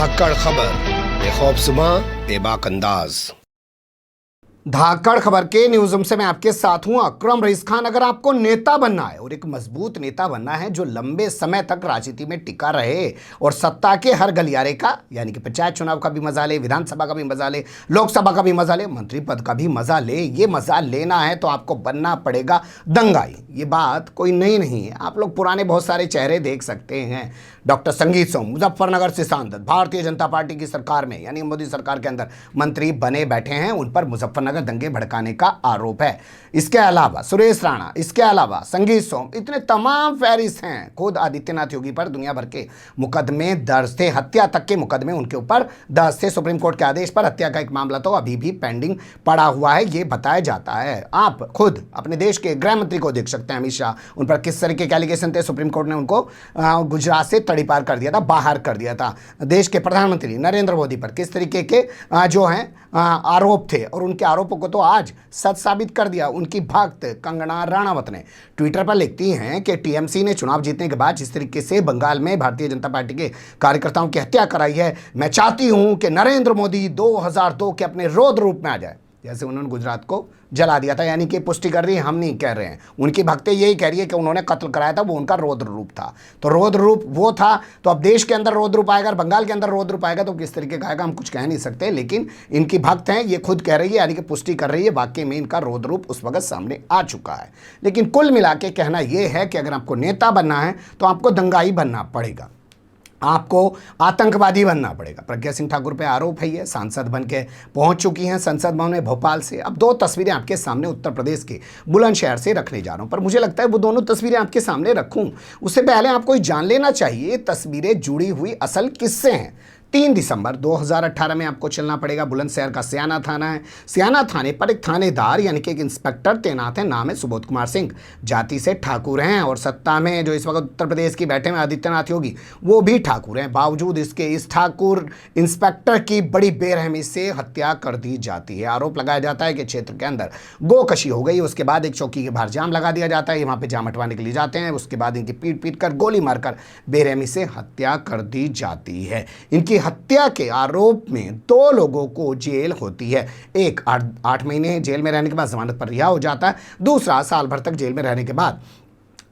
धाकड़ खबर, बेखौफसुमा बेबाक अंदाज। धाकड़ खबर के न्यूज़ रूम से मैं आपके साथ हूं अकरम रईस खान। अगर आपको नेता बनना है और एक मजबूत नेता बनना है जो लंबे समय तक राजनीति में टिका रहे और सत्ता के हर गलियारे का यानी कि पंचायत चुनाव का भी मजा ले, विधानसभा का भी मजा ले, लोकसभा का भी मजा ले, मंत्री पद का भी मजा ले, ये मजा लेना है तो आपको बनना पड़ेगा दंगाई। ये बात कोई नई नहीं है, आप लोग पुराने बहुत सारे चेहरे देख सकते हैं। डॉक्टर संगीत सोम मुजफ्फरनगर से सांसद, भारतीय जनता पार्टी की सरकार में यानी मोदी सरकार के अंदर मंत्री बने बैठे हैं, उन पर मुजफ्फरनगर दंगे भड़काने का आरोप है। इसके अलावा सुरेश राणा, इसके अलावा संगीत सोम, इतने तमाम फहरिस्त हैं। खुद आदित्यनाथ योगी पर दुनिया भर के मुकदमे दर्ज थे, हत्या तक के मुकदमे उनके ऊपर दर्ज थे। सुप्रीम कोर्ट के आदेश पर हत्या का एक मामला तो अभी भी पेंडिंग पड़ा हुआ है, ये बताया जाता है। आप खुद अपने देश के गृह मंत्री को देख सकते हैं, अमित शाह, उन पर किस तरीके के एलिगेशन थे। सुप्रीम कोर्ट ने उनको गुजरात से तड़ी पार कर दिया था, बाहर कर दिया था। देश के प्रधानमंत्री नरेंद्र मोदी पर किस तरीके के जो हैं आरोप थे और उनके आरोपों को तो आज सच साबित कर दिया। उनकी भक्त कंगना राणावत ने ट्विटर पर लिखती हैं कि टीएमसी ने चुनाव जीतने के बाद जिस तरीके से बंगाल में भारतीय जनता पार्टी के कार्यकर्ताओं की हत्या कराई है, मैं चाहती हूं कि नरेंद्र मोदी 2002 के अपने रौद्र रूप में आ जाए, जैसे उन्होंने गुजरात को जला दिया था। यानी कि पुष्टि कर रही है, हम नहीं कह रहे हैं, उनकी भक्तें यही कह रही है कि उन्होंने कत्ल कराया था, वो उनका रौद्र रूप था। तो रौद्र रूप वो था, तो अब देश के अंदर रौद्र रूप आएगा, बंगाल के अंदर रौद्र रूप आएगा, तो किस तरीके का आएगा हम कुछ कह नहीं सकते। लेकिन इनकी भक्त हैं, ये खुद कह रही है, यानी कि पुष्टि कर रही है, वाकई में इनका रौद्र रूप उस वक्त सामने आ चुका है। लेकिन कुल मिला के कहना यह है कि अगर आपको नेता बनना है तो आपको दंगाई बनना पड़ेगा, आपको आतंकवादी बनना पड़ेगा। प्रज्ञा सिंह ठाकुर पे आरोप है, ये सांसद बन के पहुंच चुकी हैं संसद भवन में भोपाल से। अब दो तस्वीरें आपके सामने उत्तर प्रदेश के बुलंदशहर से रखने जा रहा हूं, पर मुझे लगता है वो दोनों तस्वीरें आपके सामने रखूं उससे पहले आपको जान लेना चाहिए तस्वीरें जुड़ी हुई असल किससे हैं। 3 दिसंबर 2018 में आपको चलना पड़ेगा। बुलंदशहर का सियाना थाना है, सियाना थाने पर एक थानेदार यानी कि एक इंस्पेक्टर तैनात है, नाम है सुबोध कुमार सिंह, जाति से ठाकुर हैं और सत्ता में जो इस वक्त उत्तर प्रदेश की बैठे में आदित्यनाथ योगी वो भी ठाकुर हैं। बावजूद इसके इस ठाकुर इंस्पेक्टर की बड़ी बेरहमी से हत्या कर दी जाती है। आरोप लगाया जाता है कि क्षेत्र के अंदर गोकशी हो गई, उसके बाद एक चौकी के बाहर जाम लगा दिया जाता है, वहाँ पर जाम हटवाने के लिए जाते हैं, उसके बाद इनकी पीट पीट कर गोली मारकर बेरहमी से हत्या कर दी जाती है। इनकी हत्या के आरोप में 2 लोगों को जेल होती है, एक 8 महीने जेल में रहने के बाद जमानत पर रिहा हो जाता है, दूसरा साल भर तक जेल में रहने के बाद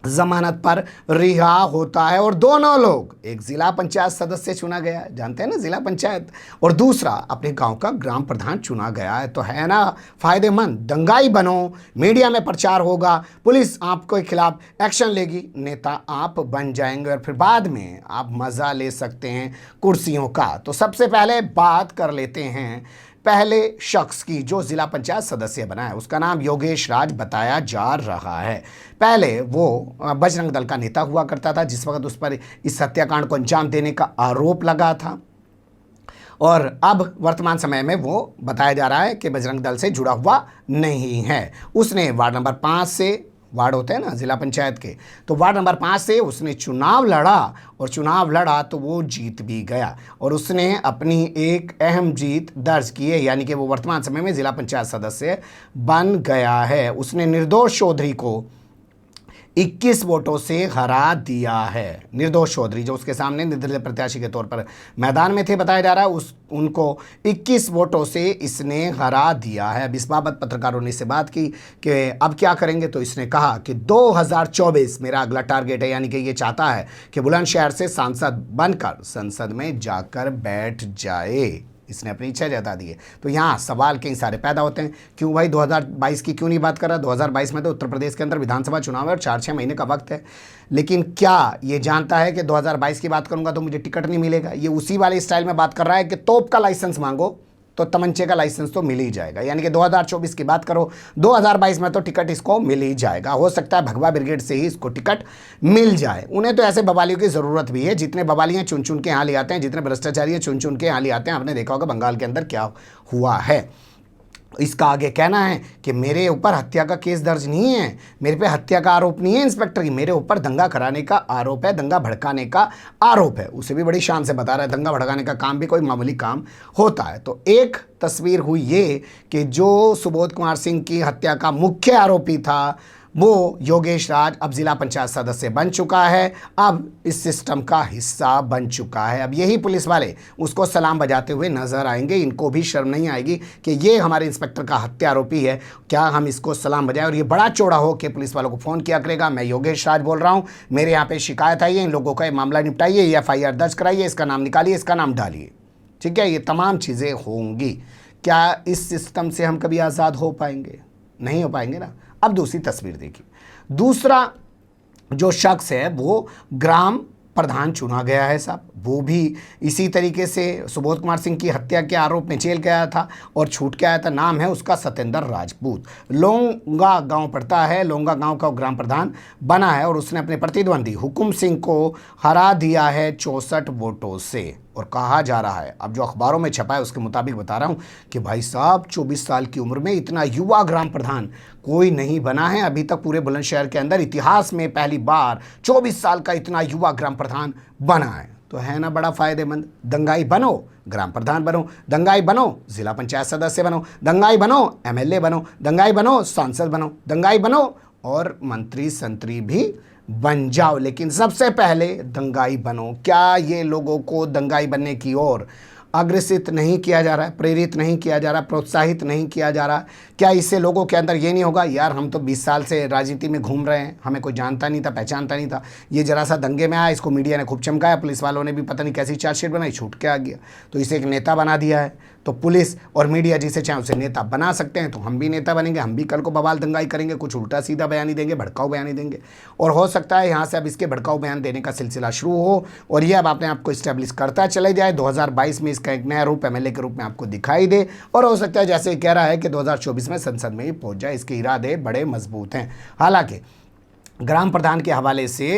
जमानत पर रिहा होता है। और दोनों लोग, एक जिला पंचायत सदस्य चुना गया, जानते हैं ना जिला पंचायत, और दूसरा अपने गांव का ग्राम प्रधान चुना गया है। तो है ना फायदेमंद, दंगाई बनो, मीडिया में प्रचार होगा, पुलिस आपके खिलाफ एक्शन लेगी, नेता आप बन जाएंगे और फिर बाद में आप मज़ा ले सकते हैं कुर्सियों का। तो सबसे पहले बात कर लेते हैं पहले शख्स की जो जिला पंचायत सदस्य बना है, उसका नाम योगेश राज बताया जा रहा है। पहले वो बजरंग दल का नेता हुआ करता था, जिस वक्त उस पर इस हत्याकांड को अंजाम देने का आरोप लगा था, और अब वर्तमान समय में वो बताया जा रहा है कि बजरंग दल से जुड़ा हुआ नहीं है। उसने वार्ड नंबर 5 से, वार्ड होते हैं ना जिला पंचायत के, तो वार्ड नंबर 5 से उसने चुनाव लड़ा और चुनाव लड़ा तो वो जीत भी गया और उसने अपनी एक अहम जीत दर्ज की है, यानी कि वो वर्तमान समय में जिला पंचायत सदस्य बन गया है। उसने निर्दोष चौधरी को 21 वोटों से हरा दिया है। निर्दोष चौधरी जो उसके सामने निर्दलीय प्रत्याशी के तौर पर मैदान में थे, बताया जा रहा है उनको 21 वोटों से इसने हरा दिया है। अब इस बाबत पत्रकारों ने इससे बात की कि अब क्या करेंगे, तो इसने कहा कि 2024 मेरा अगला टारगेट है, यानी कि ये चाहता है कि बुलंदशहर से सांसद बनकर संसद में जाकर बैठ जाए। इसने अपनी इच्छा जता दी है। तो यहाँ सवाल कई सारे पैदा होते हैं, क्यों भाई 2022 की क्यों नहीं बात कर रहा? 2022 में तो उत्तर प्रदेश के अंदर विधानसभा चुनाव है और 4-6 महीने का वक्त है। लेकिन क्या ये जानता है कि 2022 की बात करूंगा तो मुझे टिकट नहीं मिलेगा? ये उसी वाले स्टाइल में बात कर रहा है कि तोप का लाइसेंस मांगो तो तमंचे का लाइसेंस तो मिल ही जाएगा, यानी कि 2024 की बात करो, 2022 में तो टिकट इसको मिल ही जाएगा। हो सकता है भगवा ब्रिगेड से ही इसको टिकट मिल जाए। उन्हें तो ऐसे बवालियों की ज़रूरत भी है, जितने बवालियाँ चुन चुन के यहाँ ले आते हैं, जितने भ्रष्टाचारी चुन चुन के यहाँ ले आते हैं। आपने देखा होगा बंगाल के अंदर क्या हुआ है। इसका आगे कहना है कि मेरे ऊपर हत्या का केस दर्ज नहीं है, मेरे पे हत्या का आरोप नहीं है इंस्पेक्टर की, मेरे ऊपर दंगा कराने का आरोप है, दंगा भड़काने का आरोप है। उसे भी बड़ी शान से बता रहा है दंगा भड़काने का काम भी कोई मामूली काम होता है। तो एक तस्वीर हुई ये कि जो सुबोध कुमार सिंह की हत्या का मुख्य आरोपी था वो योगेश राज अब जिला पंचायत सदस्य बन चुका है, अब इस सिस्टम का हिस्सा बन चुका है। अब यही पुलिस वाले उसको सलाम बजाते हुए नजर आएंगे। इनको भी शर्म नहीं आएगी कि ये हमारे इंस्पेक्टर का हत्या आरोपी है, क्या हम इसको सलाम बजाएं। और ये बड़ा चौड़ा हो के पुलिस वालों को फ़ोन किया करेगा, मैं योगेश राज बोल रहा हूँ, मेरे यहाँ पे शिकायत आई है, इन लोगों का ये मामला निपटाइए, FIR दर्ज कराइए, इसका नाम निकालिए, इसका नाम डालिए। ठीक है, ये तमाम चीज़ें होंगी। क्या इस सिस्टम से हम कभी आज़ाद हो पाएंगे? नहीं हो पाएंगे ना। अब दूसरी तस्वीर देखिए। दूसरा जो शख्स है वो ग्राम प्रधान चुना गया है साहब, वो भी इसी तरीके से सुबोध कुमार सिंह की हत्या के आरोप में जेल गया था और छूट के आया था। नाम है उसका सतेंद्र राजपूत, लोंगा गांव पड़ता है, लोंगा गांव का ग्राम प्रधान बना है और उसने अपने प्रतिद्वंदी हुकुम सिंह को हरा दिया है 64 वोटों से। और कहा जा रहा है, अब जो अखबारों में छपा है उसके मुताबिक बता रहा हूँ कि भाई साहब 24 साल की उम्र में इतना युवा ग्राम प्रधान कोई नहीं बना है अभी तक पूरे बुलंदशहर के अंदर। इतिहास में पहली बार 24 साल का इतना युवा ग्राम प्रधान बना है, तो है ना बड़ा फायदेमंद। दंगाई बनो, ग्राम प्रधान बनो, दंगाई बनो, जिला पंचायत सदस्य बनो, दंगाई बनो, MLA बनो, दंगाई बनो, सांसद बनो, दंगाई बनो और मंत्री संतरी भी बन जाओ, लेकिन सबसे पहले दंगाई बनो। क्या ये लोगों को दंगाई बनने की ओर अग्रसित नहीं किया जा रहा है, प्रेरित नहीं किया जा रहा, प्रोत्साहित नहीं किया जा रहा? क्या इससे लोगों के अंदर ये नहीं होगा, यार हम तो 20 साल से राजनीति में घूम रहे हैं, हमें कोई जानता नहीं था, पहचानता नहीं था, ये जरा सा दंगे में आया, इसको मीडिया ने खूब चमकाया, पुलिस वालों ने भी पता नहीं कैसी चार्जशीट बनाई, छूट के आ गया, तो इसे एक नेता बना दिया है। तो पुलिस और मीडिया जिसे चाहे उसे नेता बना सकते हैं, तो हम भी नेता बनेंगे, हम भी कल को बवाल दंगाई करेंगे, कुछ उल्टा सीधा बयानी देंगे, भड़काऊ बयानी देंगे, और हो सकता है यहाँ से अब इसके भड़काऊ बयान देने का सिलसिला शुरू हो और ये अब अपने आप को इस्टेब्लिश करता चले जाए। 2022 में इसका एक नया रूप MLA के रूप में आपको दिखाई दे और हो सकता है जैसे कह रहा है कि 2024 में संसद में ही पहुंच जाए। इसके इरादे बड़े मजबूत हैं। हालांकि ग्राम प्रधान के हवाले से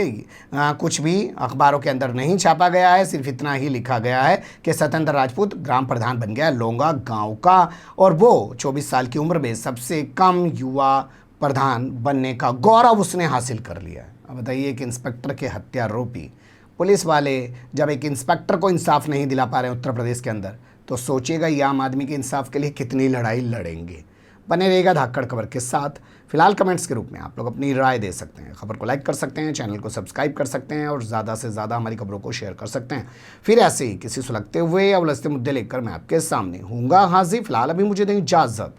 कुछ भी अखबारों के अंदर नहीं छापा गया है, सिर्फ इतना ही लिखा गया है कि सतेंद्र राजपूत ग्राम प्रधान बन गया लोंगा गांव का और वो 24 साल की उम्र में सबसे कम युवा प्रधान बनने का गौरव उसने हासिल कर लिया है। अब बताइए, एक इंस्पेक्टर के हत्या आरोपी पुलिस वाले जब एक इंस्पेक्टर को इंसाफ नहीं दिला पा रहे हैं उत्तर प्रदेश के अंदर, तो सोचिएगा ये आम आदमी के इंसाफ के लिए कितनी लड़ाई लड़ेंगे। बने रहेगा धाकड़ खबर के साथ। फिलहाल कमेंट्स के रूप में आप लोग अपनी राय दे सकते हैं, खबर को लाइक कर सकते हैं, चैनल को सब्सक्राइब कर सकते हैं और ज़्यादा से ज़्यादा हमारी खबरों को शेयर कर सकते हैं। फिर ऐसे ही किसी सुलगते हुए या उलझते मुद्दे लेकर मैं आपके सामने हूँगा हाजिर। फिलहाल अभी मुझे दें इजाज़त।